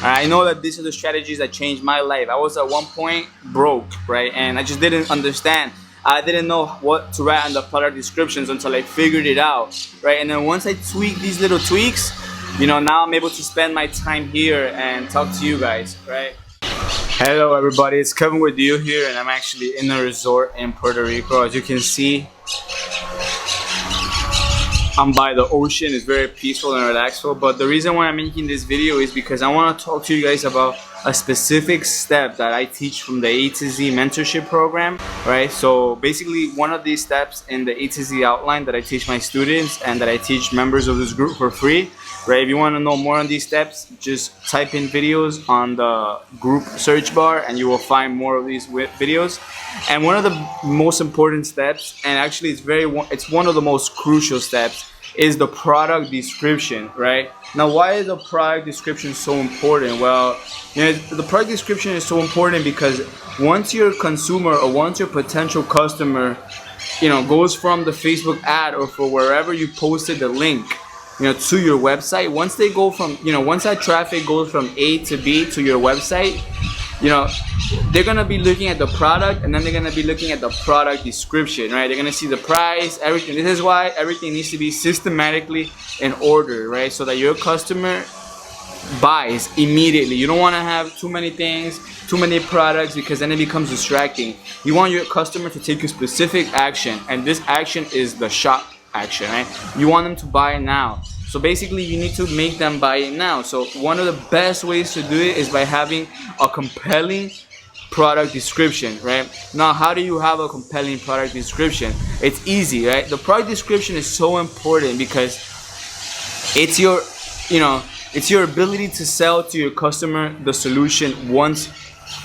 I know that these are the strategies that changed my life. I was at one point broke, right? And I just didn't understand. I didn't know what to write on the product descriptions until I figured it out, right? And then once I tweaked these little tweaks, now I'm able to spend my time here and talk to you guys, right? Hello everybody, it's Kevin Gordillo here, and I'm actually in a resort in Puerto Rico. As you can see, I'm by the ocean. It's very peaceful and relaxful. But the reason why I'm making this video is because I want to talk to you guys about a specific step that I teach from the A to Z mentorship program, right? So basically one of these steps in the A to Z outline that I teach my students and that I teach members of this group for free, right? If you want to know more on these steps, just type in videos on the group search bar and you will find more of these videos. And one of the most important steps, and actually it's one of the most crucial steps, is the product description, right? Now, why is the product description so important? Well, the product description is so important because once your consumer or once your potential customer, goes from the Facebook ad or for wherever you posted the link, to your website, once they go from, once that traffic goes from A to B to your website, they're gonna be looking at the product, and then they're gonna be looking at the product description, right? They're gonna see the price, everything. This is why everything needs to be systematically in order, right? So that your customer buys immediately. You don't want to have too many things, too many products, because then it becomes distracting. You want your customer to take a specific action, and this action is the shop action, right? You want them to buy now. So basically you need to make them buy it now. So one of the best ways to do it is by having a compelling product description, right? Now, how do you have a compelling product description? It's easy, right? The product description is so important because it's your, it's your ability to sell to your customer the solution once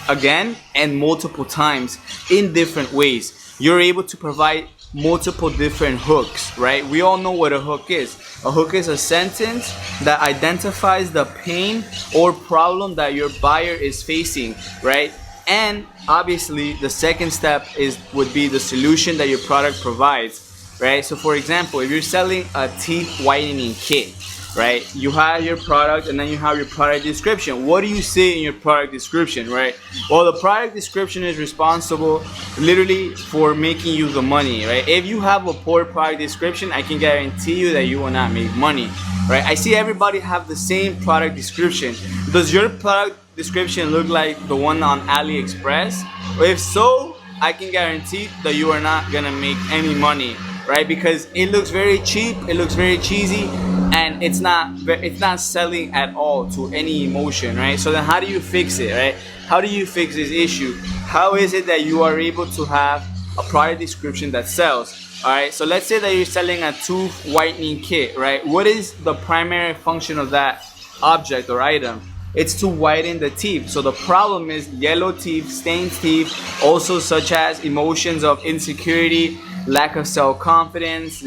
again and multiple times in different ways. You're able to provide multiple different hooks, right? We all know what a hook is. A hook is a sentence that identifies the pain or problem that your buyer is facing, right? And obviously the second step would be the solution that your product provides, right? So for example, if you're selling a teeth whitening kit, right, you have your product and then you have your product description. What do you say in your product description, right? Well, the product description is responsible literally for making you the money, right? If you have a poor product description, I can guarantee you that you will not make money, right? I see everybody have the same product description. Does your product description look like the one on AliExpress? If so, I can guarantee that you are not gonna make any money, right? Because it looks very cheap, it looks very cheesy, and it's not selling at all to any emotion, right? So then how do you fix it, right? How do you fix this issue? How is it that you are able to have a product description that sells? All right, so let's say that you're selling a tooth whitening kit, right? What is the primary function of that object or item? It's to whiten the teeth. So the problem is yellow teeth, stained teeth, also such as emotions of insecurity, lack of self-confidence,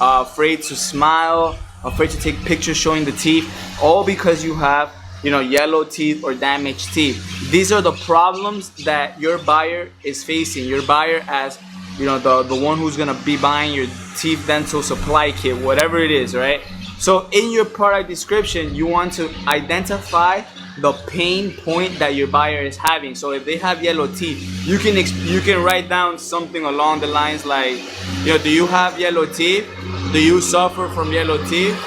afraid to smile, afraid to take pictures showing the teeth, all because you have, yellow teeth or damaged teeth. These are the problems that your buyer is facing. Your buyer as, the one who's gonna be buying your teeth dental supply kit, whatever it is, right? So in your product description, you want to identify the pain point that your buyer is having. So if they have yellow teeth, you can write down something along the lines like, do you have yellow teeth? Do you suffer from yellow teeth?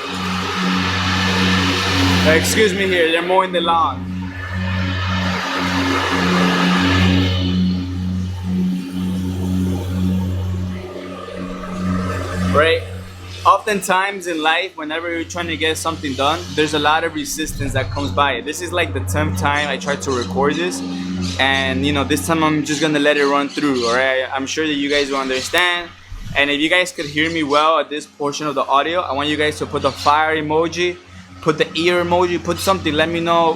Excuse me here, they're mowing the lawn. Right? Oftentimes in life, whenever you're trying to get something done, there's a lot of resistance that comes by it. This is like the 10th time I tried to record this, and this time I'm just gonna let it run through. All right, I'm sure that you guys will understand, and if you guys could hear me well at this portion of the audio, I want you guys to put the fire emoji, put the ear emoji, put something. Let me know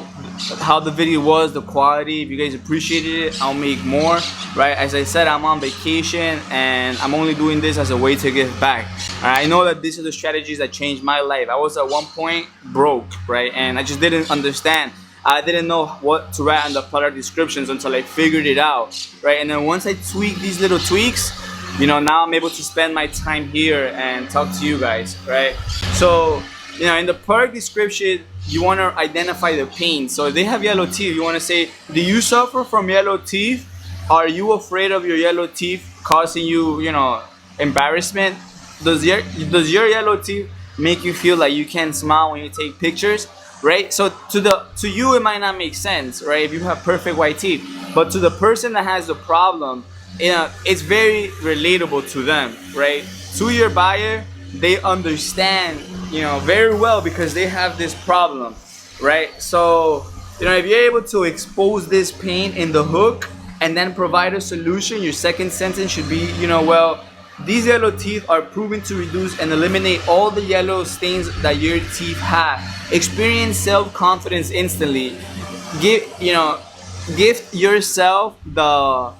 how the video was, the quality. If you guys appreciated it, I'll make more, right? As I said, I'm on vacation and I'm only doing this as a way to give back. I know that these are the strategies that changed my life. I was at one point broke, right? And I just didn't understand. I didn't know what to write on the product descriptions until I figured it out, right? And then once I tweaked these little tweaks, now I'm able to spend my time here and talk to you guys, right? So, in the product description, you want to identify the pain. So if they have yellow teeth, you want to say, do you suffer from yellow teeth? Are you afraid of your yellow teeth causing you, embarrassment? Does your yellow teeth make you feel like you can't smile when you take pictures? Right? So to you it might not make sense, right? If you have perfect white teeth, but to the person that has the problem, it's very relatable to them, right? To your buyer, they understand, very well because they have this problem, right? So, if you're able to expose this pain in the hook and then provide a solution, your second sentence should be, well, these yellow teeth are proven to reduce and eliminate all the yellow stains that your teeth have. Experience self-confidence instantly. Give yourself the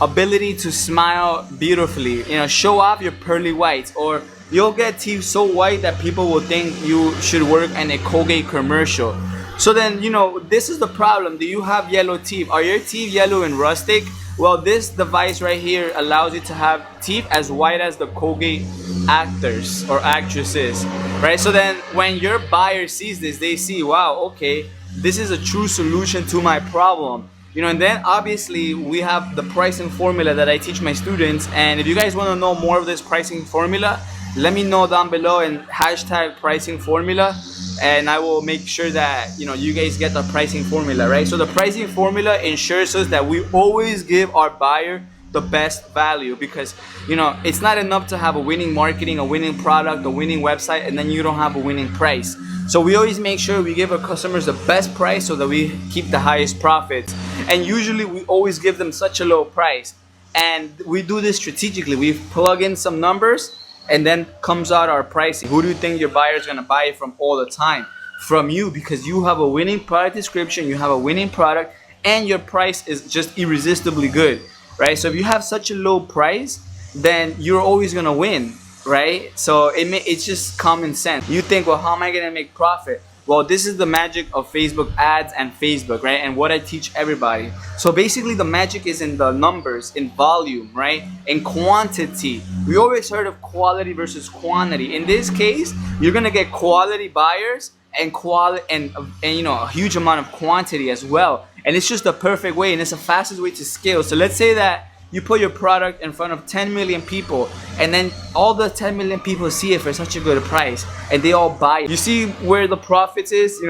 ability to smile beautifully. Show off your pearly whites, or you'll get teeth so white that people will think you should work in a Colgate commercial. So then, this is the problem. Do you have yellow teeth? Are your teeth yellow and rustic? Well, this device right here allows you to have teeth as white as the Colgate actors or actresses, right? So then when your buyer sees this, they see, wow, okay, this is a true solution to my problem. And then obviously we have the pricing formula that I teach my students. And if you guys want to know more of this pricing formula, let me know down below and hashtag pricing formula, and I will make sure that you guys get the pricing formula, right? So the pricing formula ensures us that we always give our buyer the best value, because it's not enough to have a winning marketing, a winning product, a winning website, and then you don't have a winning price. So we always make sure we give our customers the best price so that we keep the highest profits. And usually we always give them such a low price, and we do this strategically. We plug in some numbers and then comes out our pricing. Who do you think your buyer is going to buy it from all the time? From you, because you have a winning product description, you have a winning product, and your price is just irresistibly good, right? So if you have such a low price, then you're always going to win, right? So it's just common sense. You think, well, how am I going to make profit? Well, this is the magic of Facebook ads and Facebook, right? And what I teach everybody. So basically the magic is in the numbers, in volume, right? In quantity. We always heard of quality versus quantity. In this case, you're gonna get quality buyers and a huge amount of quantity as well. And it's just the perfect way, and it's the fastest way to scale. So let's say that you put your product in front of 10 million people, and then all the 10 million people see it for such a good price, and they all buy it. You see where the profits is? You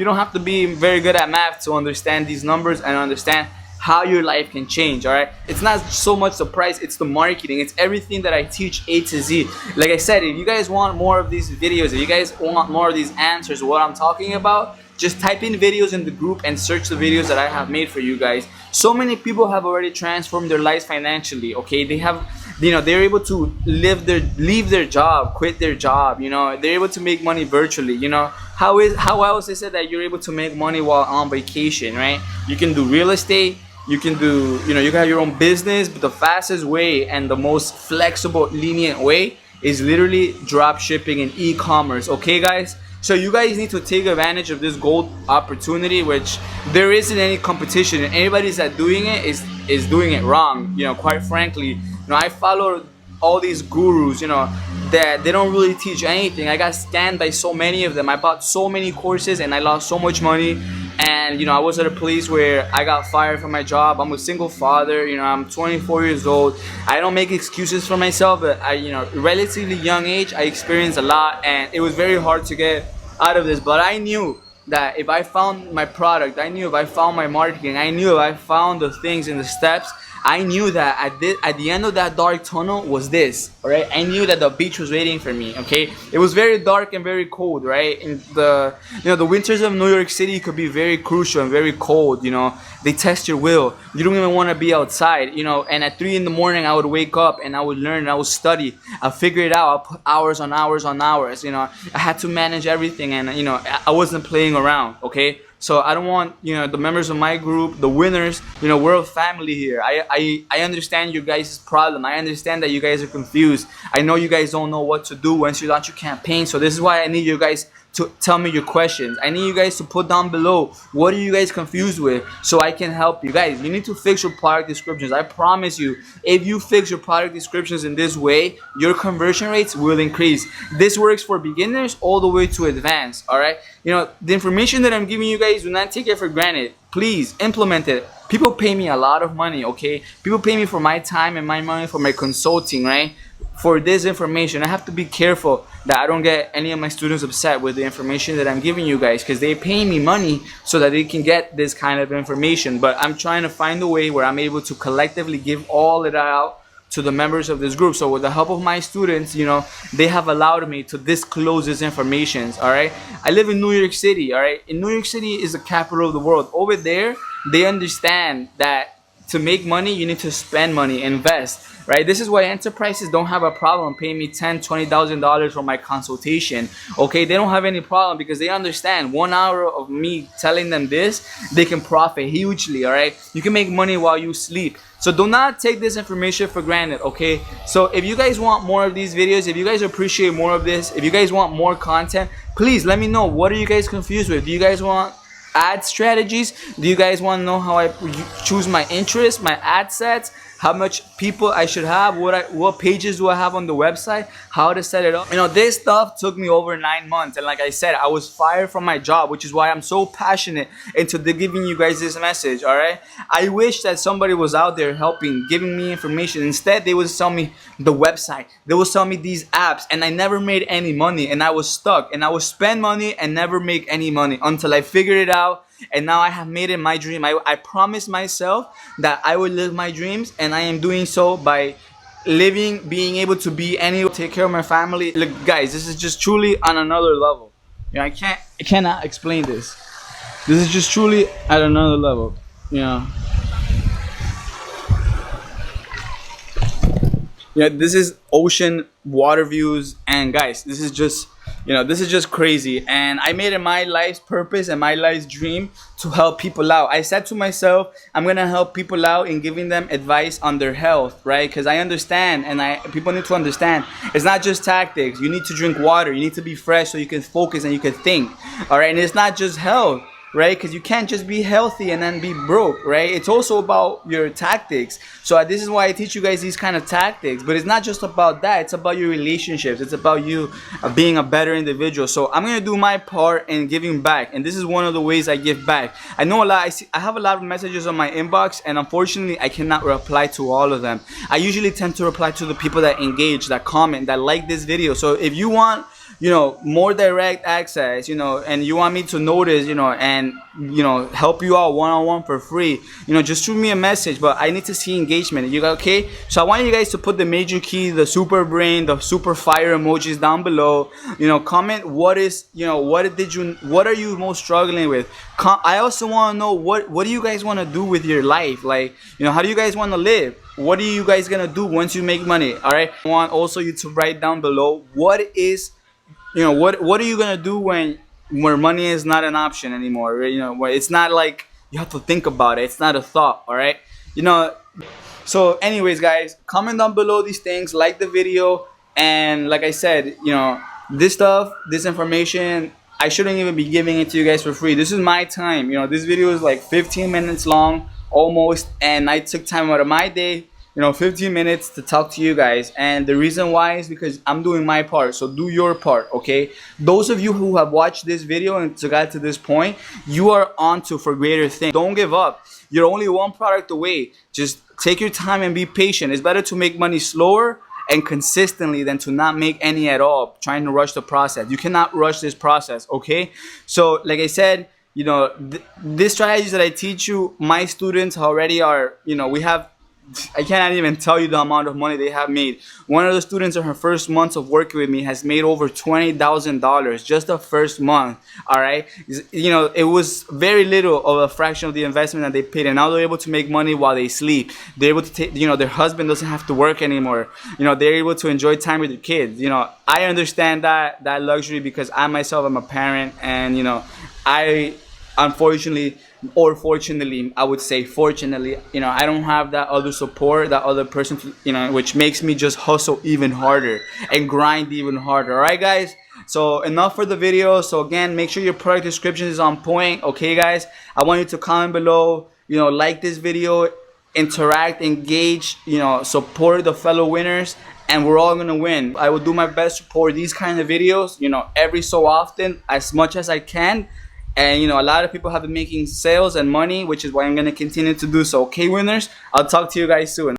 don't have to be very good at math to understand these numbers and understand how your life can change, all right? It's not so much the price, it's the marketing. It's everything that I teach A to Z. Like I said, if you guys want more of these videos, if you guys want more of these answers, what I'm talking about, just type in videos in the group and search the videos that I have made for you guys. So many people have already transformed their lives financially, okay? They have, they're able to leave their job, quit their job, they're able to make money virtually, How else is it that you're able to make money while on vacation, right? You can do real estate, you can do, you can have your own business, but the fastest way and the most flexible, lenient way is literally drop shipping and e-commerce, okay guys? So you guys need to take advantage of this gold opportunity, which there isn't any competition, and anybody that's doing it is doing it wrong. Quite frankly, I follow all these gurus, that they don't really teach anything. I got scammed by so many of them. I bought so many courses and I lost so much money. And I was at a place where I got fired from my job. I'm a single father, I'm 24 years old. I don't make excuses for myself, but relatively young age, I experienced a lot, and it was very hard to get out of this. But I knew that if I found my product, I knew if I found my marketing, I knew if I found the things and the steps, I knew that at the end of that dark tunnel was this, all right? I knew that the beach was waiting for me, okay? It was very dark and very cold, right? In the winters of New York City could be very crucial and very cold, They test your will. You don't even want to be outside, And at 3 in the morning, I would wake up and I would learn and I would study. I'll figure it out. I'll put hours on hours on hours, I had to manage everything, and, I wasn't playing around, okay? So I don't want, the members of my group, the winners, we're a family here. I understand you guys' problem. I understand that you guys are confused. I know you guys don't know what to do once you launch your campaign. So this is why I need you guys to tell me your questions. I need you guys to put down below, what are you guys confused with, so I can help you. Guys, you need to fix your product descriptions. I promise you, if you fix your product descriptions in this way, your conversion rates will increase. This works for beginners all the way to advanced. All right, the information that I'm giving you guys, do not take it for granted. Please implement it. People pay me a lot of money, okay? People pay me for my time and my money for my consulting, right? For this information, I have to be careful that I don't get any of my students upset with the information that I'm giving you guys, because they pay me money so that they can get this kind of information. But I'm trying to find a way where I'm able to collectively give all of that out to the members of this group. So with the help of my students, they have allowed me to disclose this information. All right, I live in New York City. All right, in New York City is the capital of the world. Over there, they understand that to make money, you need to spend money, invest, right? This is why enterprises don't have a problem paying me $10,000-$20,000 for my consultation. Okay, they don't have any problem, because they understand 1 hour of me telling them this, they can profit hugely. All right, you can make money while you sleep. So do not take this information for granted, okay? So if you guys want more of these videos, if you guys appreciate more of this, if you guys want more content, please let me know. What are you guys confused with? Do you guys want ad strategies? Do you guys want to know how I choose my interests, my ad sets, how much people I should have, what pages do I have on the website, how to set it up? This stuff took me over 9 months, and like I said, I was fired from my job, which is why I'm so passionate into giving you guys this message. All right, I wish that somebody was out there helping, giving me information. Instead, they would sell me the website, they would sell me these apps, and I never made any money, and I was stuck, and I would spend money and never make any money until I figured it out. And now I have made it my dream. I promised myself that I would live my dreams, and I am doing so by being able to be take care of my family. Look, guys, this is just truly on another level. I cannot explain this. This is just truly at another level. This is ocean water views, and guys, this is just crazy. And I made it my life's purpose and my life's dream to help people out. I said to myself, I'm gonna help people out in giving them advice on their health, right? Because I understand, and people need to understand, it's not just tactics. You need to drink water, you need to be fresh so you can focus and you can think. All right, and it's not just health, right? Because you can't just be healthy and then be broke, right? It's also about your tactics. So this is why I teach you guys these kind of tactics. But it's not just about that. It's about your relationships. It's about you being a better individual. So I'm gonna do my part in giving back, and this is one of the ways I give back. I know I have a lot of messages on my inbox, and unfortunately I cannot reply to all of them. I usually tend to reply to the people that engage, that comment, that like this video. So if you want more direct access, and you want me to notice, and help you out one-on-one for free, just shoot me a message. But I need to see engagement. You got okay? So I want you guys to put the major key, the super brain, the super fire emojis down below. Comment what are you most struggling with. I also want to know what do you guys want to do with your life? Like, how do you guys want to live? What are you guys gonna do once you make money? All right, I want also you to write down below what are you gonna do where money is not an option anymore, right? Where it's not like you have to think about it, it's not a thought. All right, so anyways, guys, comment down below these things, like the video, and like I said, this information, I shouldn't even be giving it to you guys for free. This is my time. This video is like 15 minutes long almost, and I took time out of my day, 15 minutes to talk to you guys. And the reason why is because I'm doing my part. So do your part, okay? Those of you who have watched this video and got to this point, you are on to for greater things. Don't give up. You're only one product away. Just take your time and be patient. It's better to make money slower and consistently than to not make any at all, trying to rush the process. You cannot rush this process, okay? So like I said, these strategies that I teach you, my students already are, I cannot even tell you the amount of money they have made. One of the students in her first month of working with me has made over $20,000 just the first month. All right, it was very little of a fraction of the investment that they paid, and now they're able to make money while they sleep. They're able to take, their husband doesn't have to work anymore. They're able to enjoy time with their kids. I understand that luxury because I myself am a parent, and unfortunately, or fortunately, I would say fortunately, you know, I don't have that other support, that other person, you know, which makes me just hustle even harder and grind even harder. All right, guys. So enough for the video. So again, make sure your product description is on point. Okay, guys. I want you to comment below. You know, like this video, interact, engage. You know, support the fellow winners, and we're all gonna win. I will do my best to pour these kind of videos, you know, every so often, as much as I can. And you know, a lot of people have been making sales and money, which is why I'm gonna continue to do so. Okay, winners, I'll talk to you guys soon.